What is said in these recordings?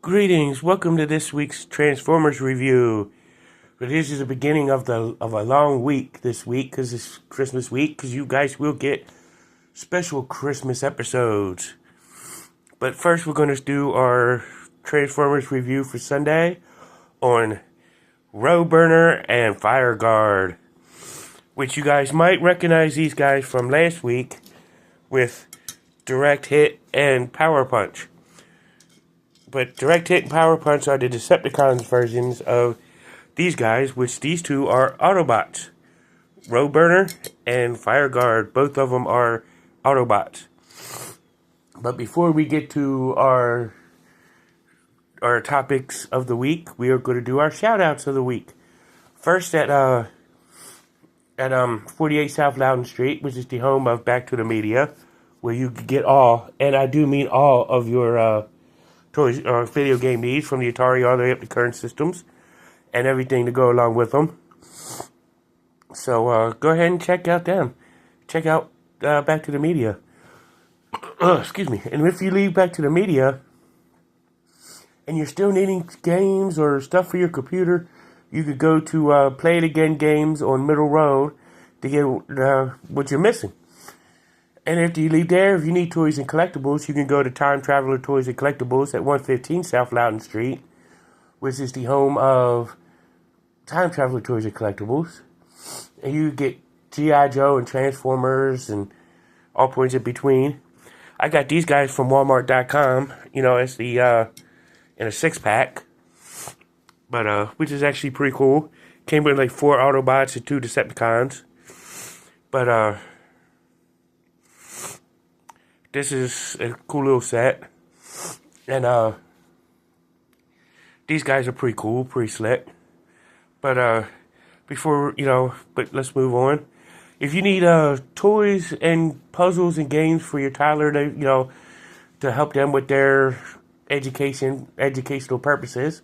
Greetings, welcome to this week's Transformers review. But this is the beginning of a long week this week because it's Christmas week. Because you guys will get special Christmas episodes. But first, we're going to do our Transformers review for Sunday on Roadburner and Fireguard, which you guys might recognize these guys from last week with Direct Hit and Power Punch. But Direct Hit and Power Punch are the Decepticons versions of these guys, which these two are Autobots. Roadburner and Fireguard, both of them are Autobots. But before we get to our topics of the week, we are going to do our shout-outs of the week. First at 48 South Loudon Street, which is the home of Back to the Media, where you can get all, and I do mean all, of your toys or video game needs from the Atari all the way up to current systems and everything to go along with them. So go ahead and check out them. Check out Back to the Media. Excuse me. And if you leave Back to the Media and you're still needing games or stuff for your computer, you could go to Play It Again Games on Middle Road to get what you're missing. And after you leave there, if you need toys and collectibles, you can go to Time Traveler Toys and Collectibles at 115 South Loudon Street, which is the home of Time Traveler Toys and Collectibles. And you get G.I. Joe and Transformers and all points in between. I got these guys from Walmart.com. You know, it's the in a 6-pack, but which is actually pretty cool. Came with like 4 Autobots and 2 Decepticons. But this is a cool little set. And these guys are pretty cool, pretty slick. But but let's move on. If you need toys and puzzles and games for your toddler to help them with their educational purposes,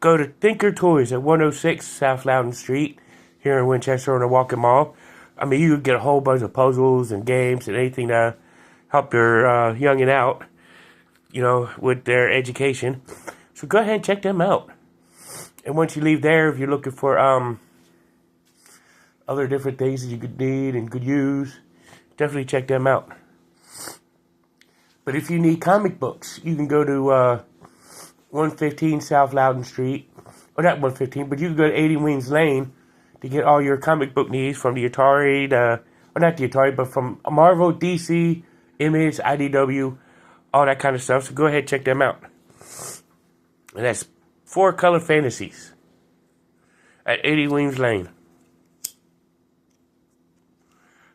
go to Thinker Toys at 106 South Loudon Street here in Winchester on the Walking Mall. I mean, you can get a whole bunch of puzzles and games and anything to help your youngin' out, with their education. So go ahead and check them out. And once you leave there, if you're looking for other different things that you could need and could use, definitely check them out. But if you need comic books, you can go to 115 South Loudon Street. Or not 115, but you can go to 80 Wings Lane to get all your comic book needs from the Atari, not the Atari, but from Marvel, DC, Image, IDW, all that kind of stuff. So go ahead and check them out. And that's 4 Color Fantasies at 80 Wings Lane.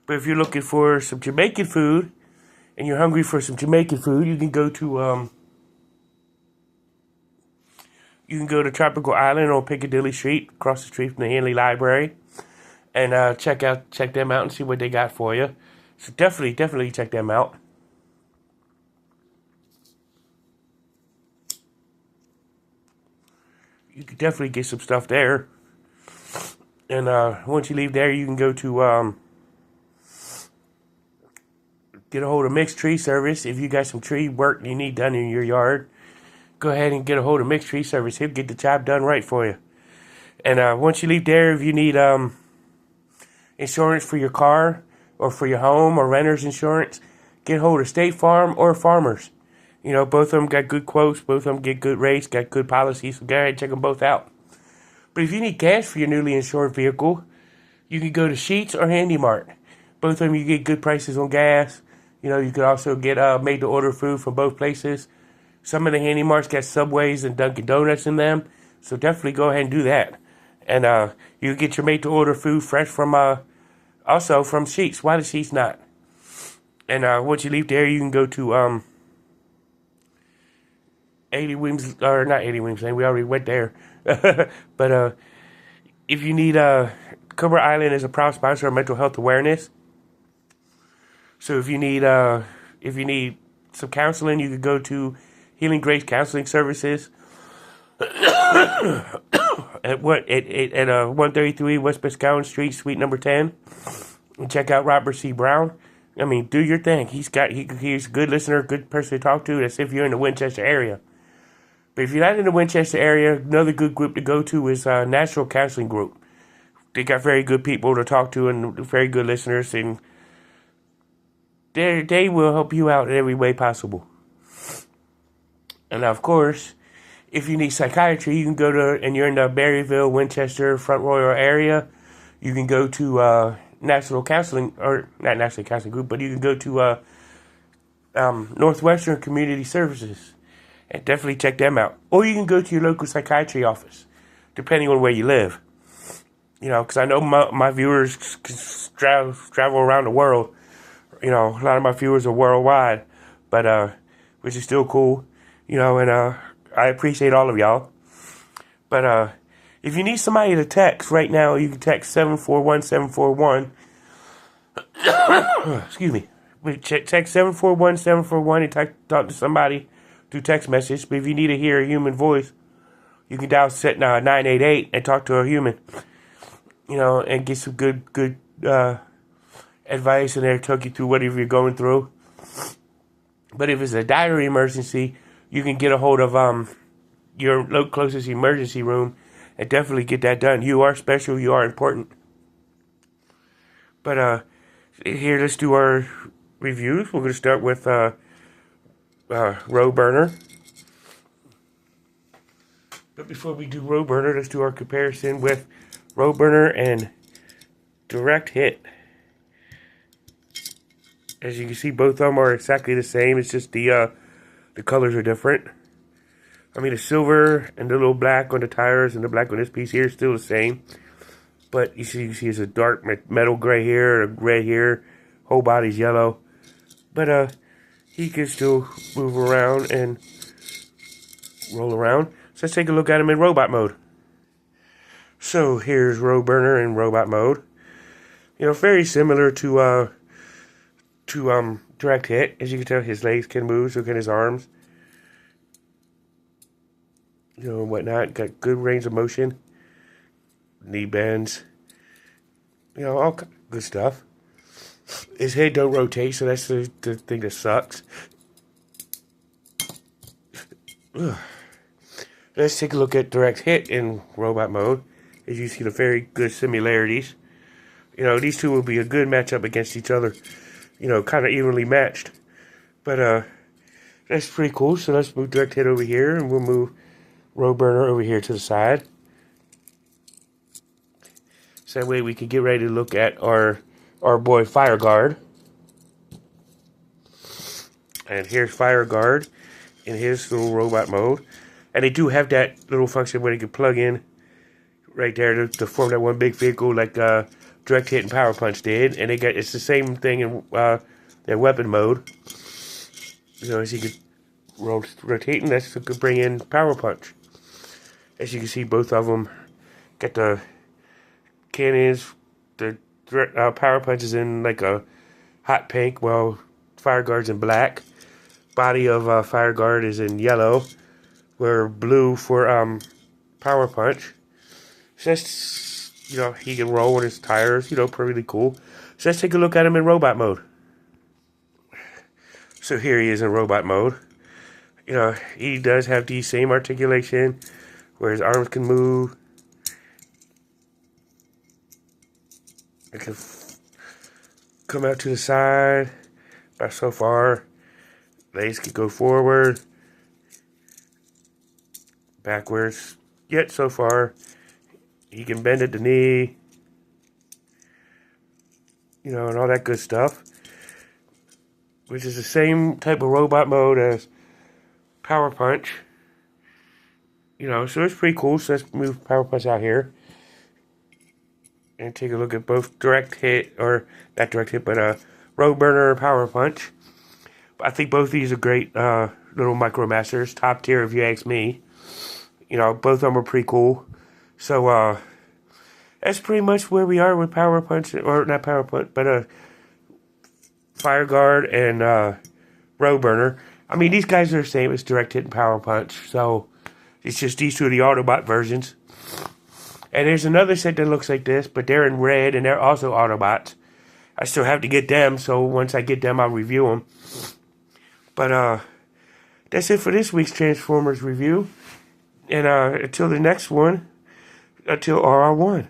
But if you're looking for some Jamaican food and you're hungry for some Jamaican food, you can go to Tropical Island on Piccadilly Street, across the street from the Henley Library, and check them out and see what they got for you. So definitely check them out. You can definitely get some stuff there. And once you leave there, you can go to get a hold of Mixed Tree Service. If you got some tree work you need done in your yard, go ahead and get a hold of Mixed Tree Service. He'll get the job done right for you. And once you leave there, if you need insurance for your car or for your home or renter's insurance, get a hold of State Farm or Farmers. Both of them got good quotes. Both of them get good rates, got good policies. So go ahead and check them both out. But if you need gas for your newly insured vehicle, you can go to Sheetz or Handy Mart. Both of them, you get good prices on gas. You could also get made-to-order food from both places. Some of the Handy Marts got Subways and Dunkin' Donuts in them, so definitely go ahead and do that. And you get your made-to-order food fresh from also from Sheetz. Why does Sheetz not? And once you leave there, you can go to 80 Wings, or not 80 Wings Lane, we already went there. But if you need, Cobra Island is a proud sponsor of mental health awareness. So if you need some counseling, you could go to Healing Grace Counseling Services at 133 West Biscayne Street, Suite number 10. And check out Robert C. Brown. I mean, do your thing. He's a good listener, good person to talk to. That's if you're in the Winchester area. But if you're not in the Winchester area, another good group to go to is National Counseling Group. They got very good people to talk to and very good listeners, and they will help you out in every way possible. And of course, if you need psychiatry, you can go to, and you're in the Berryville, Winchester, Front Royal area, you can go to National Counseling, or not National Counseling Group, but you can go to Northwestern Community Services and definitely check them out. Or you can go to your local psychiatry office, depending on where you live. You know, because I know my viewers travel around the world. You know, a lot of my viewers are worldwide, but which is still cool. You know, and I appreciate all of y'all. But if you need somebody to text right now, you can text 741-741. Excuse me. Text 741-741 and talk to somebody through text message. But if you need to hear a human voice, you can dial 988 and talk to a human. You know, and get some good advice and they'll talk you through whatever you're going through. But if it's a dire emergency, you can get a hold of your closest emergency room and definitely get that done. You are special. You are important. But here, let's do our reviews. We're going to start with Roe Burner. But before we do Roe Burner, let's do our comparison with Roe Burner and Direct Hit. As you can see, both of them are exactly the same. It's just the colors are different. I mean, the silver and the little black on the tires and the black on this piece here is still the same. But you see it's a dark metal gray here, a red here. Whole body's yellow. But he can still move around and roll around. So let's take a look at him in robot mode. So here's Roe Burner in robot mode. You know, very similar to Direct Hit. As you can tell, his legs can move, so can his arms. You know, and whatnot. Got good range of motion. Knee bends. You know, all good stuff. His head don't rotate, so that's the thing that sucks. Let's take a look at Direct Hit in robot mode. As you see the very good similarities. You know, these two will be a good matchup against each other. You know, kind of evenly matched. But that's pretty cool. So let's move Direct Hit over here, and we'll move Roe Burner over here to the side. So that way we can get ready to look at our boy Fire Guard. And here's Fire Guard in his little robot mode. And they do have that little function where they can plug in right there to form that one big vehicle like Direct Hit and Power Punch did. And it's the same thing in their weapon mode. You know, as you can rotate, and that's to bring in Power Punch. As you can see, both of them got the cannons. The Power Punch is in like a hot pink, while Fire Guard's in black. Body of Fire Guard is in yellow, where blue for Power Punch. So that's, you know, he can roll with his tires, you know, pretty cool. So let's take a look at him in robot mode. So here he is in robot mode. You know, he does have the same articulation, where his arms can move. It can come out to the side, about so far. Legs can go forward, backwards, yet so far. He can bend at the knee, you know, and all that good stuff. Which is the same type of robot mode as Power Punch. You know, so it's pretty cool. So let's move Power Punch out here. And take a look at both Direct Hit, or not Direct Hit, but Roe Burner and Power Punch. But I think both of these are great little Micro Masters. Top tier if you ask me. You know, both of them are pretty cool. So, that's pretty much where we are with Power Punch, or not Power Punch, but Fire Guard and Roe Burner. I mean, these guys are the same as Direct Hit and Power Punch, so it's just these two are the Autobot versions. And there's another set that looks like this, but they're in red, and they're also Autobots. I still have to get them, so once I get them, I'll review them. But that's it for this week's Transformers review. And until the next one, until RR1.